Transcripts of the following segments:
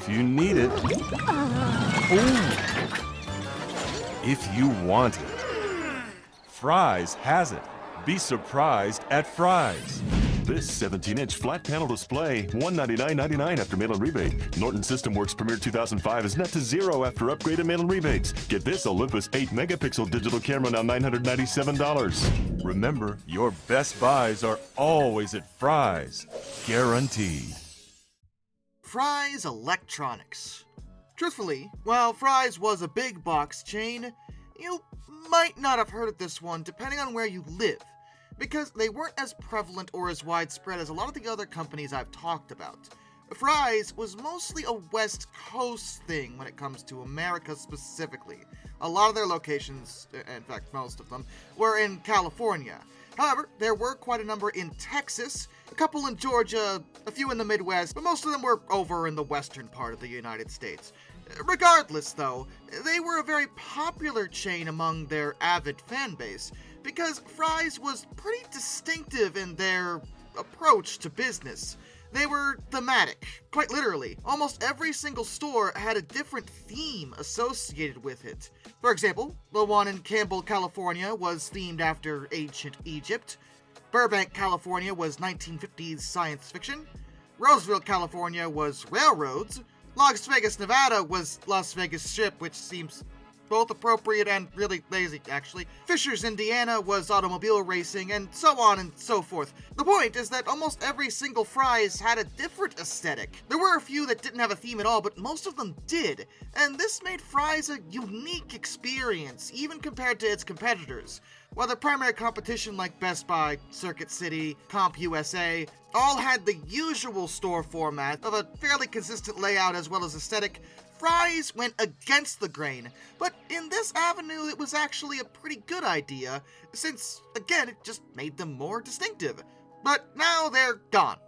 If you need it. Ooh. If you want it. Fry's has it. Be surprised at Fry's. This 17-inch flat panel display, $199.99 after mail-in rebate. Norton System Works Premier 2005 is net to zero after upgrade and mail-in rebates. Get this Olympus 8-megapixel digital camera, now $997. Remember, your best buys are always at Fry's. Guaranteed. Fry's Electronics. Truthfully, while Fry's was a big box chain, you might not have heard of this one depending on where you live, because they weren't as prevalent or as widespread as a lot of the other companies I've talked about. Fry's was mostly a West Coast thing when it comes to America specifically. A lot of their locations, in fact most of them, were in California. However, there were quite a number in Texas, a couple in Georgia, a few in the Midwest, but most of them were over in the western part of the United States. Regardless, though, they were a very popular chain among their avid fan base, because Fry's was pretty distinctive in their approach to business. They were thematic, quite literally. Almost every single store had a different theme associated with it. For example, the one in Campbell, California was themed after ancient Egypt. Burbank, California was 1950s science fiction. Roseville, California was railroads. Las Vegas, Nevada was Las Vegas Strip, which seems both appropriate and really lazy, actually. Fishers, Indiana was automobile racing, and so on and so forth. The point is that almost every single Fry's had a different aesthetic. There were a few that didn't have a theme at all, but most of them did, and this made Fry's a unique experience, even compared to its competitors. While the primary competition like Best Buy, Circuit City, CompUSA, all had the usual store format of a fairly consistent layout as well as aesthetic, Fry's went against the grain, but in this avenue it was actually a pretty good idea, since, again, it just made them more distinctive. But now they're gone.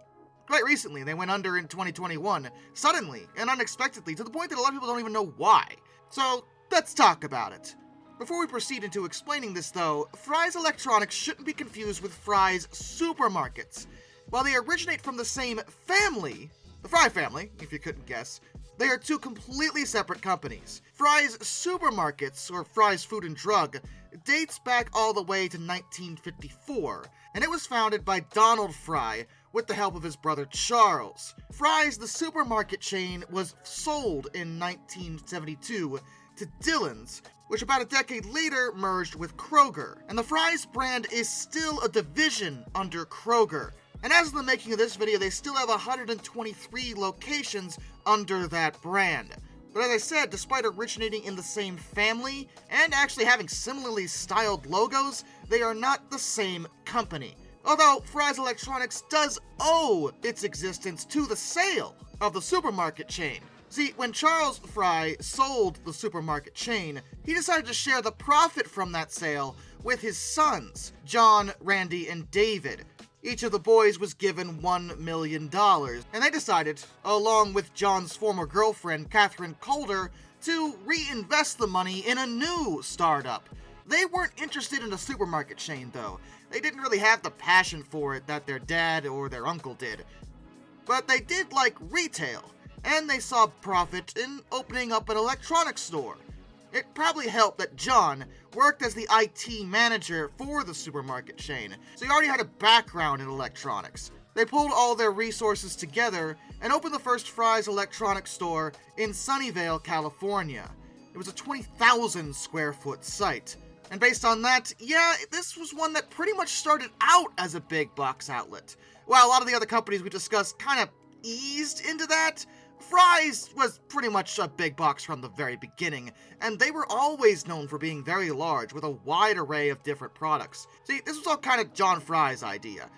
Quite recently, they went under in 2021, suddenly and unexpectedly, to the point that a lot of people don't even know why. So, let's talk about it. Before we proceed into explaining this though, Fry's Electronics shouldn't be confused with Fry's Supermarkets. While they originate from the same family, the Fry family, if you couldn't guess, they are two completely separate companies. Fry's Supermarkets, or Fry's Food and Drug, dates back all the way to 1954, and it was founded by Donald Fry with the help of his brother Charles. Fry's, the supermarket chain, was sold in 1972 to Dillon's, which about a decade later merged with Kroger, and the Fry's brand is still a division under Kroger. And as of the making of this video, they still have 123 locations under that brand. But as I said, despite originating in the same family, and actually having similarly styled logos, they are not the same company. Although Fry's Electronics does owe its existence to the sale of the supermarket chain. See, when Charles Fry sold the supermarket chain, he decided to share the profit from that sale with his sons, John, Randy, and David. Each of the boys was given $1 million, and they decided, along with John's former girlfriend, Catherine Calder, to reinvest the money in a new startup. They weren't interested in a supermarket chain, though. They didn't really have the passion for it that their dad or their uncle did. But they did like retail, and they saw profit in opening up an electronics store. It probably helped that John worked as the IT manager for the supermarket chain, so he already had a background in electronics. They pulled all their resources together and opened the first Fry's Electronics store in Sunnyvale, California. It was a 20,000 square foot site. And based on that, yeah, this was one that pretty much started out as a big box outlet. While a lot of the other companies we discussed kind of eased into that, Fry's was pretty much a big box from the very beginning, and they were always known for being very large with a wide array of different products. See, this was all kind of John Fry's idea.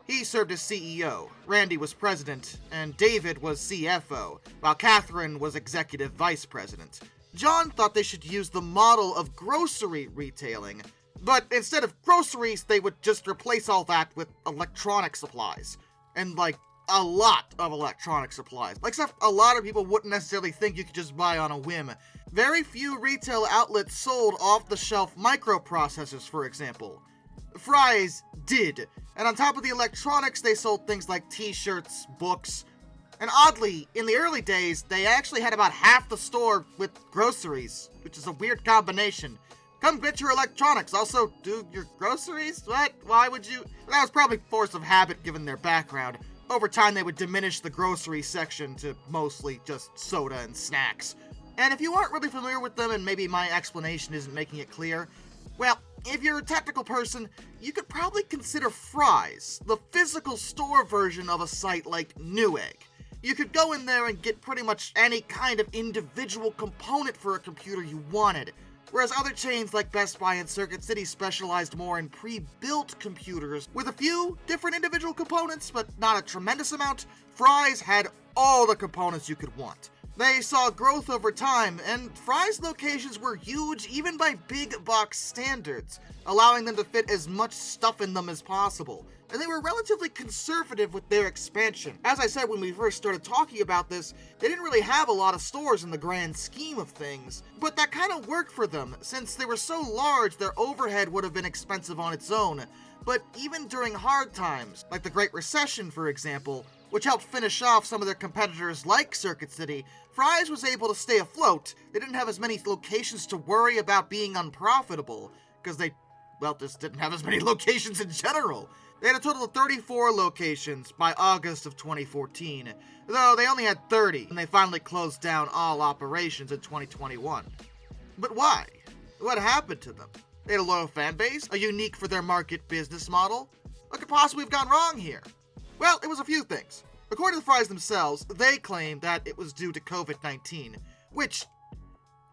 He served as CEO, Randy was president, and David was CFO, while Catherine was executive vice president. John thought they should use the model of grocery retailing, but instead of groceries, they would just replace all that with electronic supplies. And a lot of electronic supplies. Like stuff a lot of people wouldn't necessarily think you could just buy on a whim. Very few retail outlets sold off-the-shelf microprocessors, for example. Fry's did. And on top of the electronics, they sold things like t-shirts, books, And oddly, in the early days, they actually had about half the store with groceries, which is a weird combination. Come get your electronics, also do your groceries? What? Why would you? That was probably force of habit given their background. Over time, they would diminish the grocery section to mostly just soda and snacks. And if you aren't really familiar with them, and maybe my explanation isn't making it clear, well, if you're a technical person, you could probably consider Fry's the physical store version of a site like Newegg. You could go in there and get pretty much any kind of individual component for a computer you wanted, whereas other chains like Best Buy and Circuit City specialized more in pre-built computers with a few different individual components, but not a tremendous amount. Fry's had all the components you could want. They saw growth over time, and Fry's locations were huge even by big box standards, allowing them to fit as much stuff in them as possible. And they were relatively conservative with their expansion. As I said when we first started talking about this, they didn't really have a lot of stores in the grand scheme of things, but that kind of worked for them. Since they were so large, their overhead would have been expensive on its own. But even during hard times, like the Great Recession for example, which helped finish off some of their competitors like Circuit City, Fry's was able to stay afloat. They didn't have as many locations to worry about being unprofitable, because they, well, just didn't have as many locations in general. They had a total of 34 locations by August of 2014, though they only had 30 when they finally closed down all operations in 2021. But why? What happened to them? They had a loyal fan base, a unique for their market business model. What could possibly have gone wrong here? Well, it was a few things. According to the Fry's themselves, they claim that it was due to COVID-19, which,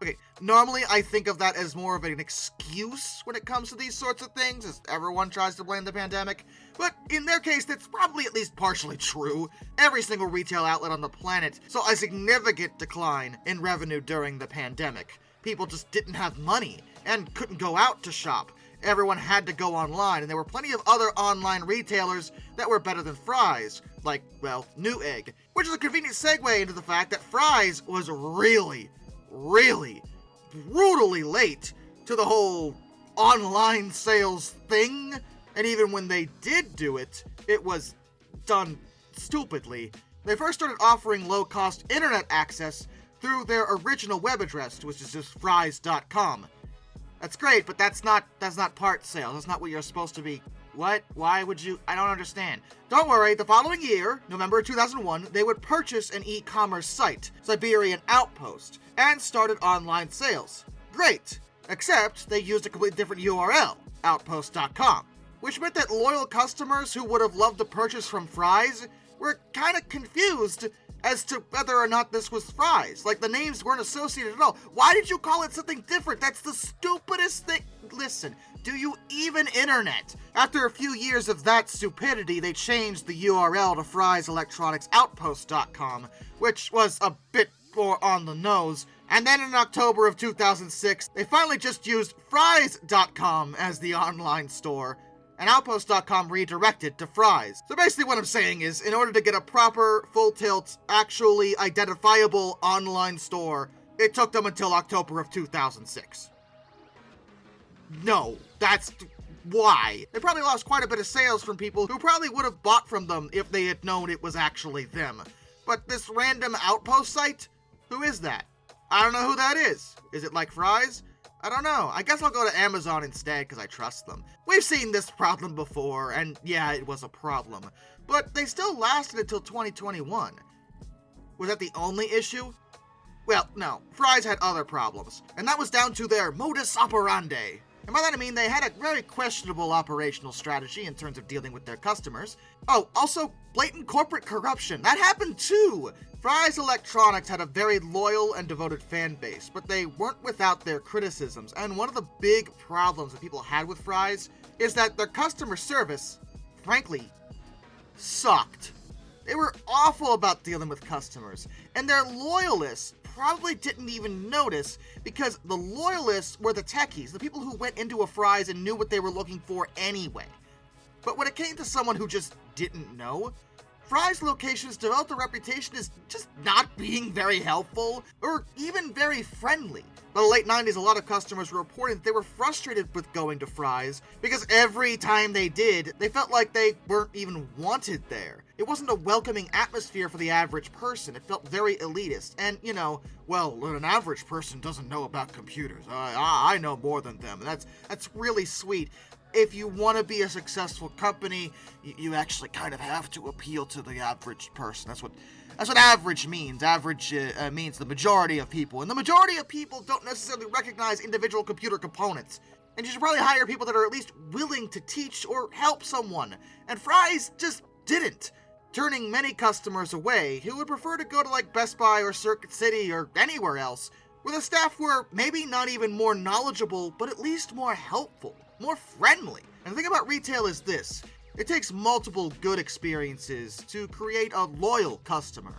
okay, normally I think of that as more of an excuse when it comes to these sorts of things, as everyone tries to blame the pandemic, but in their case, that's probably at least partially true. Every single retail outlet on the planet saw a significant decline in revenue during the pandemic. People just didn't have money and couldn't go out to shop. Everyone had to go online, and there were plenty of other online retailers that were better than Fry's, like, well, Newegg, which is a convenient segue into the fact that Fry's was really brutally late to the whole online sales thing, and even when they did do it, it was done stupidly. They first started offering low-cost internet access through their original web address, which is just frys.com. That's great, but that's not part sales. That's not what you're supposed to be. What? Why would you? I don't understand. Don't worry, the following year, November 2001, they would purchase an e-commerce site, Siberian Outpost, and started online sales. Great. Except they used a completely different URL, outpost.com, which meant that loyal customers who would have loved to purchase from Fry's were kind of confused as to whether or not this was Fry's. Like, the names weren't associated at all. Why did you call it something different? That's the stupidest thing. Listen, do you even internet? After a few years of that stupidity, they changed the URL to Fry'sElectronicsOutpost.com, which was a bit more on the nose. And then in October of 2006, they finally just used Frys.com as the online store, and Outpost.com redirected to Fry's. So basically what I'm saying is, in order to get a proper, full-tilt, actually identifiable online store, it took them until October of 2006. No, that's why. They probably lost quite a bit of sales from people who probably would have bought from them if they had known it was actually them. But this random Outpost site? Who is that? I don't know who that is. Is it like Fry's? I don't know. I guess I'll go to Amazon instead because I trust them. We've seen this problem before, and yeah, it was a problem. But they still lasted until 2021. Was that the only issue? Well, no. Fry's had other problems, and that was down to their modus operandi. And by that I mean they had a very questionable operational strategy in terms of dealing with their customers. Oh, also blatant corporate corruption. That happened too! Fry's Electronics had a very loyal and devoted fan base, but they weren't without their criticisms, and one of the big problems that people had with Fry's is that their customer service, frankly, sucked. They were awful about dealing with customers, and their loyalists probably didn't even notice because the loyalists were the techies, the people who went into a Fry's and knew what they were looking for anyway. But when it came to someone who just didn't know, Fry's locations developed a reputation as just not being very helpful or even very friendly. By the late 90s, a lot of customers were reporting that they were frustrated with going to Fry's because every time they did, they felt like they weren't even wanted there. It wasn't a welcoming atmosphere for the average person. It felt very elitist. And, well, an average person doesn't know about computers. I know more than them. And that's really sweet. If you want to be a successful company, you actually kind of have to appeal to the average person. That's what average means. Average means the majority of people. And the majority of people don't necessarily recognize individual computer components. And you should probably hire people that are at least willing to teach or help someone. And Fry's just didn't, turning many customers away who would prefer to go to like Best Buy or Circuit City or anywhere else, where the staff were maybe not even more knowledgeable, but at least more helpful, more friendly. And the thing about retail is this. It takes multiple good experiences to create a loyal customer.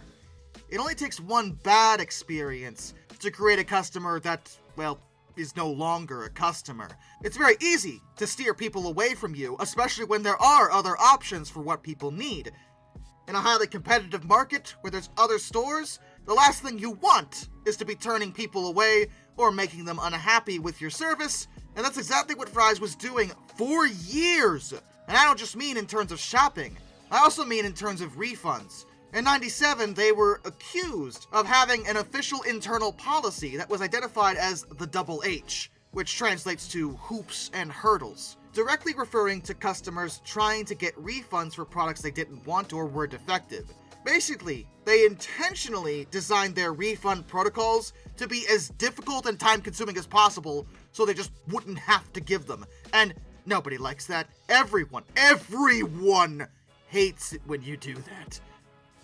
It only takes one bad experience to create a customer that, well, is no longer a customer. It's very easy to steer people away from you, especially when there are other options for what people need. In a highly competitive market where there's other stores, the last thing you want is to be turning people away or making them unhappy with your service, and that's exactly what Fry's was doing for years. And I don't just mean in terms of shopping, I also mean in terms of refunds. In '97, they were accused of having an official internal policy that was identified as the Double H, which translates to hoops and hurdles, directly referring to customers trying to get refunds for products they didn't want or were defective. Basically, they intentionally designed their refund protocols to be as difficult and time-consuming as possible so they just wouldn't have to give them. And nobody likes that. Everyone hates it when you do that.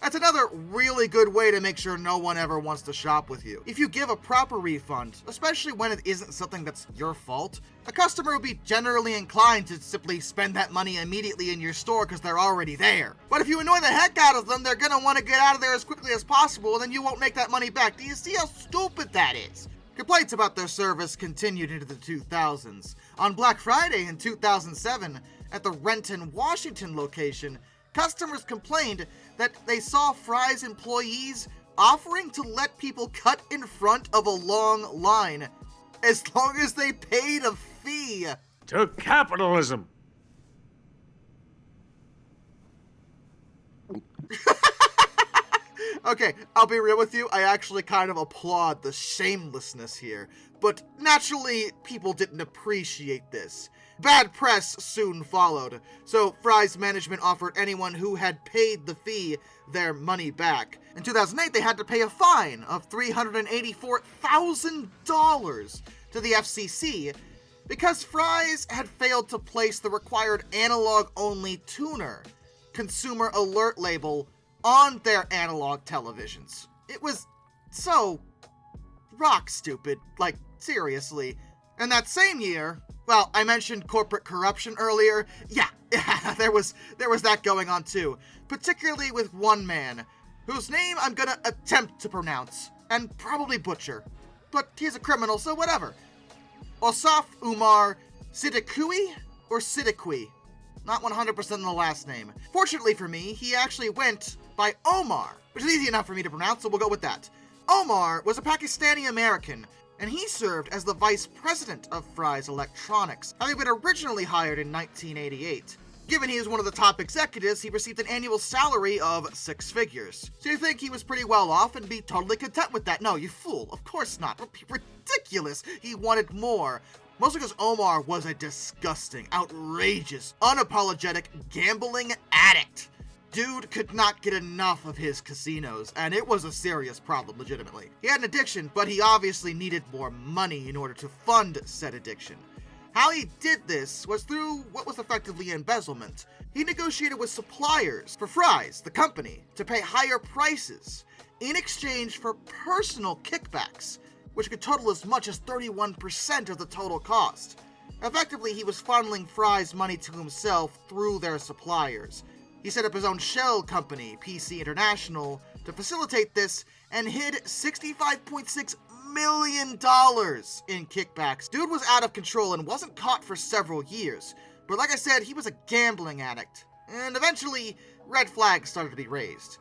That's another really good way to make sure no one ever wants to shop with you. If you give a proper refund, especially when it isn't something that's your fault, a customer will be generally inclined to simply spend that money immediately in your store because they're already there. But if you annoy the heck out of them, they're gonna want to get out of there as quickly as possible, and then you won't make that money back. Do you see how stupid that is? Complaints about their service continued into the 2000s. On Black Friday in 2007, at the Renton, Washington location, customers complained that they saw Fry's employees offering to let people cut in front of a long line as long as they paid a fee. To capitalism. Okay, I'll be real with you, I actually kind of applaud the shamelessness here, but naturally, people didn't appreciate this. Bad press soon followed, so Fry's management offered anyone who had paid the fee their money back. In 2008, they had to pay a fine of $384,000 to the FCC because Fry's had failed to place the required analog-only tuner, consumer alert label, on their analog televisions. It was so rock stupid, like seriously. And that same year, well, I mentioned corporate corruption earlier. Yeah, there was that going on too, particularly with one man, whose name I'm gonna attempt to pronounce, and probably butcher, but he's a criminal, so whatever. Osaf Umar Siddiqui or Siddiqui. Not 100% in the last name. Fortunately for me, he actually went by Omar, which is easy enough for me to pronounce, so we'll go with that. Omar was a Pakistani American, and he served as the vice president of Fry's Electronics, having been originally hired in 1988. Given he was one of the top executives, he received an annual salary of 6 figures. So you think he was pretty well off and be totally content with that? No, you fool. Of course not. Ridiculous. He wanted more. Mostly because Omar was a disgusting, outrageous, unapologetic gambling addict. Dude could not get enough of his casinos, and it was a serious problem, legitimately. He had an addiction, but he obviously needed more money in order to fund said addiction. How he did this was through what was effectively embezzlement. He negotiated with suppliers for Fry's, the company, to pay higher prices in exchange for personal kickbacks, which could total as much as 31% of the total cost. Effectively, he was funneling Fry's money to himself through their suppliers. He set up his own shell company, PC International, to facilitate this and hid $65.6 million in kickbacks. Dude was out of control and wasn't caught for several years, but like I said, he was a gambling addict. And eventually, red flags started to be raised.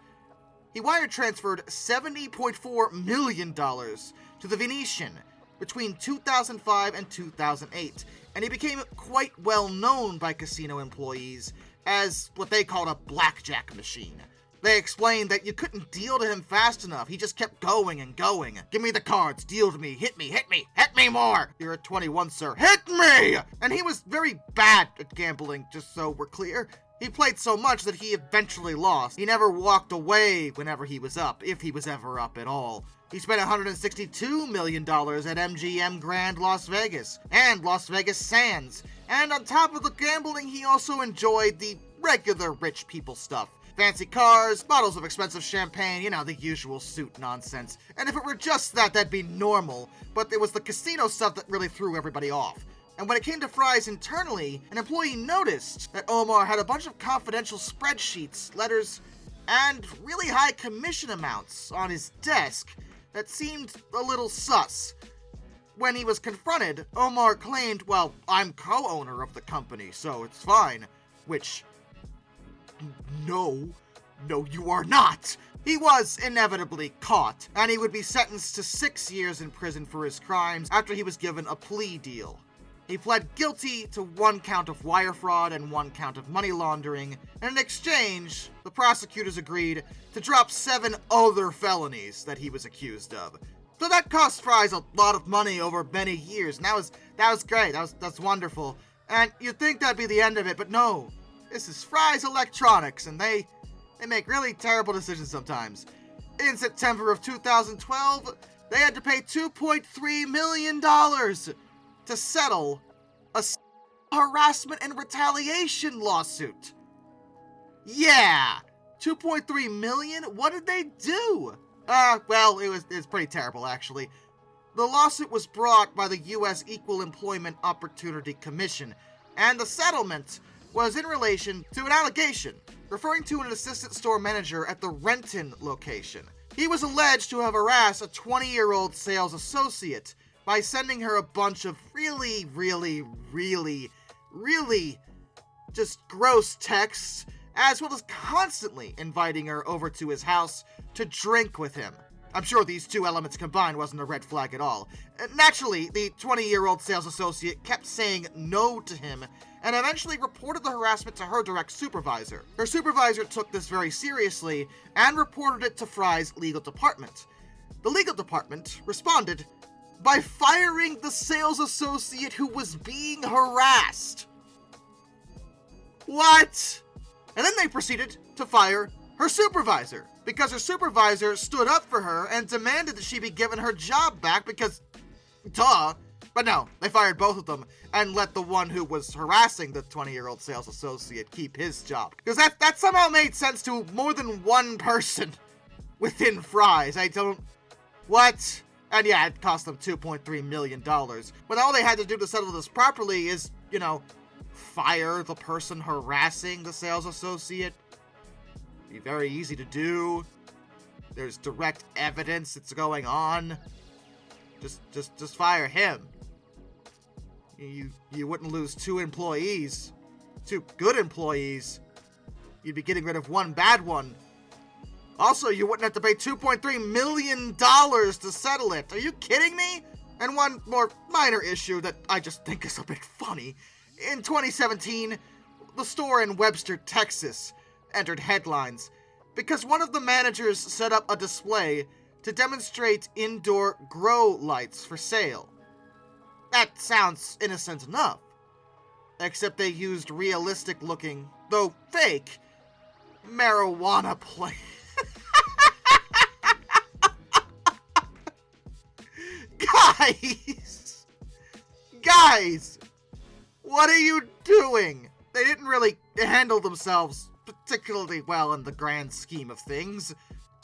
He wire transferred $70.4 million to the Venetian between 2005 and 2008, and he became quite well known by casino employees as what they called a blackjack machine. They explained that you couldn't deal to him fast enough. He just kept going and going. Give me the cards, deal to me, hit me, hit me, hit me more. You're at 21, sir. Hit me! And he was very bad at gambling, just so we're clear. He played so much that he eventually lost. He never walked away whenever he was up, if he was ever up at all. He spent $162 million at MGM Grand Las Vegas and Las Vegas Sands. And on top of the gambling, he also enjoyed the regular rich people stuff. Fancy cars, bottles of expensive champagne, you know, the usual suit nonsense. And if it were just that, that'd be normal. But it was the casino stuff that really threw everybody off. And when it came to Fry's internally, an employee noticed that Omar had a bunch of confidential spreadsheets, letters, and really high commission amounts on his desk that seemed a little sus. When he was confronted, Omar claimed, well, I'm co-owner of the company, so it's fine. Which, no, you are not. He was inevitably caught, and he would be sentenced to 6 years in prison for his crimes after he was given a plea deal. He pled guilty to 1 count of wire fraud and 1 count of money laundering, and in exchange, the prosecutors agreed to drop 7 other felonies that he was accused of. So that cost Fry's a lot of money over many years, and that was great, that's wonderful. And you'd think that'd be the end of it, but no. This is Fry's Electronics, and they make really terrible decisions sometimes. In September of 2012, they had to pay $2.3 million to settle a harassment and retaliation lawsuit. Yeah, $2.3 million? What did they do? Well, it's pretty terrible, actually. The lawsuit was brought by the U.S. Equal Employment Opportunity Commission, and the settlement was in relation to an allegation referring to an assistant store manager at the Renton location. He was alleged to have harassed a 20-year-old sales associate by sending her a bunch of really just gross texts, as well as constantly inviting her over to his house to drink with him. I'm sure these two elements combined wasn't a red flag at all. Naturally, the 20-year-old sales associate kept saying no to him and eventually reported the harassment to her direct supervisor. Her supervisor took this very seriously and reported it to Fry's legal department. The legal department responded by firing the sales associate who was being harassed. What? And then they proceeded to fire her supervisor, because her supervisor stood up for her and demanded that she be given her job back because, duh. But no, they fired both of them and let the one who was harassing the 20-year-old sales associate keep his job. Because that somehow made sense to more than one person within Fry's. What? And yeah, it cost them $2.3 million. But all they had to do to settle this properly is, fire the person harassing the sales associate. Be very easy to do. There's direct evidence it's going on. Just fire him. You wouldn't lose 2 employees. 2 good employees. You'd be getting rid of 1 bad one. Also, you wouldn't have to pay $2.3 million to settle it. Are you kidding me? And one more minor issue that I just think is a bit funny. In 2017, the store in Webster, Texas, entered headlines because one of the managers set up a display to demonstrate indoor grow lights for sale. That sounds innocent enough. Except they used realistic-looking, though fake, marijuana plants. Guys, what are you doing? They didn't really handle themselves particularly well in the grand scheme of things.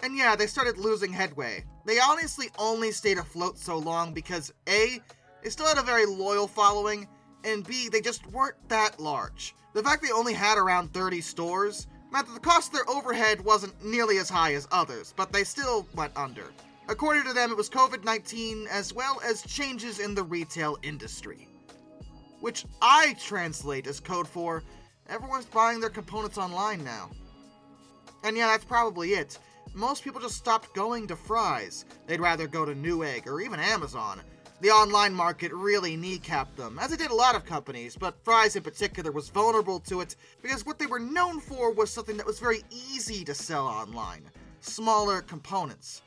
And yeah, they started losing headway. They honestly only stayed afloat so long because A, they still had a very loyal following, and B, they just weren't that large. The fact they only had around 30 stores meant that the cost of their overhead wasn't nearly as high as others, but they still went under. According to them, it was COVID-19 as well as changes in the retail industry, which I translate as code for everyone's buying their components online now. And yeah, that's probably it. Most people just stopped going to Fry's. They'd rather go to Newegg or even Amazon. The online market really kneecapped them, as it did a lot of companies, but Fry's in particular was vulnerable to it because what they were known for was something that was very easy to sell online. Smaller components.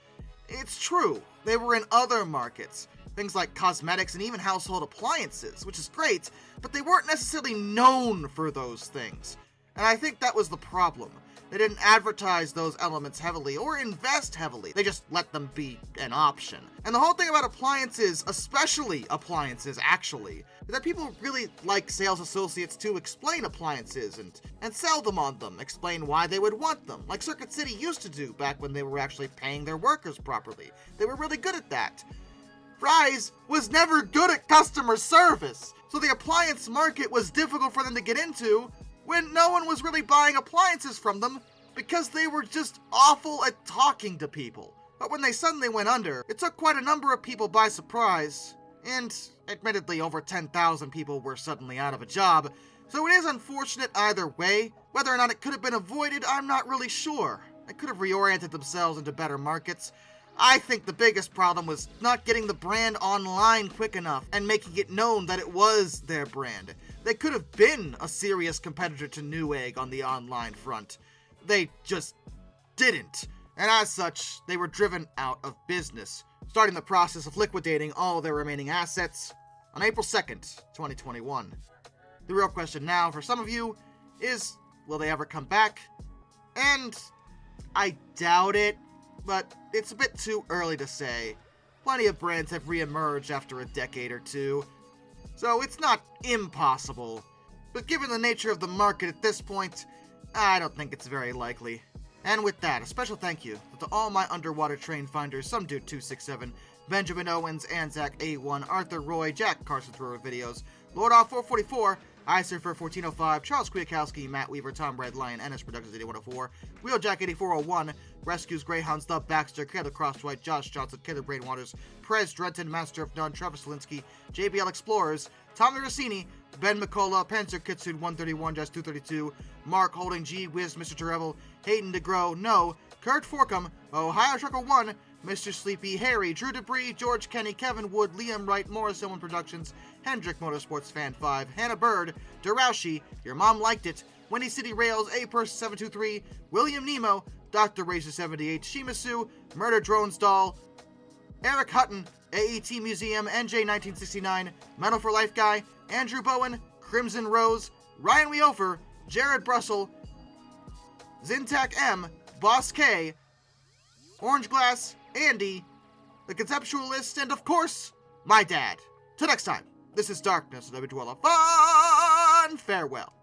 It's true, they were in other markets, things like cosmetics and even household appliances, which is great, but they weren't necessarily known for those things. And I think that was the problem. They didn't advertise those elements heavily or invest heavily. They just let them be an option. And the whole thing about appliances, especially appliances actually, is that people really like sales associates to explain appliances and sell them on them, explain why they would want them, like Circuit City used to do back when they were actually paying their workers properly. They were really good at that. Fry's was never good at customer service, so the appliance market was difficult for them to get into when no one was really buying appliances from them because they were just awful at talking to people. But when they suddenly went under, it took quite a number of people by surprise, and admittedly over 10,000 people were suddenly out of a job, so it is unfortunate either way. Whether or not it could have been avoided, I'm not really sure. They could have reoriented themselves into better markets. I think the biggest problem was not getting the brand online quick enough and making it known that it was their brand. They could have been a serious competitor to Newegg on the online front. They just didn't. And as such, they were driven out of business, starting the process of liquidating all their remaining assets on April 2nd, 2021. The real question now for some of you is, will they ever come back? And I doubt it, but it's a bit too early to say. Plenty of brands have re-emerged after a decade or two, so it's not impossible. But given the nature of the market at this point, I don't think it's very likely. And with that, a special thank you to all my underwater train finders, Some Dude 267, Benjamin Owens, Anzac A1, Arthur Roy, Jack Carson Thrower Videos, Lord Off 444, iSurfer 1405, Charles Kwiatkowski, Matt Weaver, Tom Red Lion, NS Productions 8104, Wheeljack 8401, Rescues Greyhounds, The Baxter, Caleb Crosswhite, Josh Johnson, Caleb Brainwaters, Perez Drenton, Master of None, Travis Linsky, JBL Explorers, Tommy Rossini, Ben McCullough, Panzer Kitsune 131-232, Mark Holding G, Wiz, Mr. Terrevel, Hayden DeGrow, No, Kurt Forkham, Ohio Trucker 1, Mr. Sleepy, Harry, Drew Debris, George Kenny, Kevin Wood, Liam Wright, Morris Owen Productions, Hendrick Motorsports Fan 5, Hannah Bird, Darashi, Your Mom Liked It, Windy City Rails, A Person 723, William Nemo, Dr. Racer 78, Shimasu, Murder Drones Doll, Eric Hutton, AET Museum, NJ 1969, Metal for Life Guy, Andrew Bowen, Crimson Rose, Ryan Weofer, Jared Brussel, Zintac M, Boss K, Orange Glass, Andy, The Conceptualist, and of course, my dad. Till next time, this is Darkness, and I bid you all a fun farewell.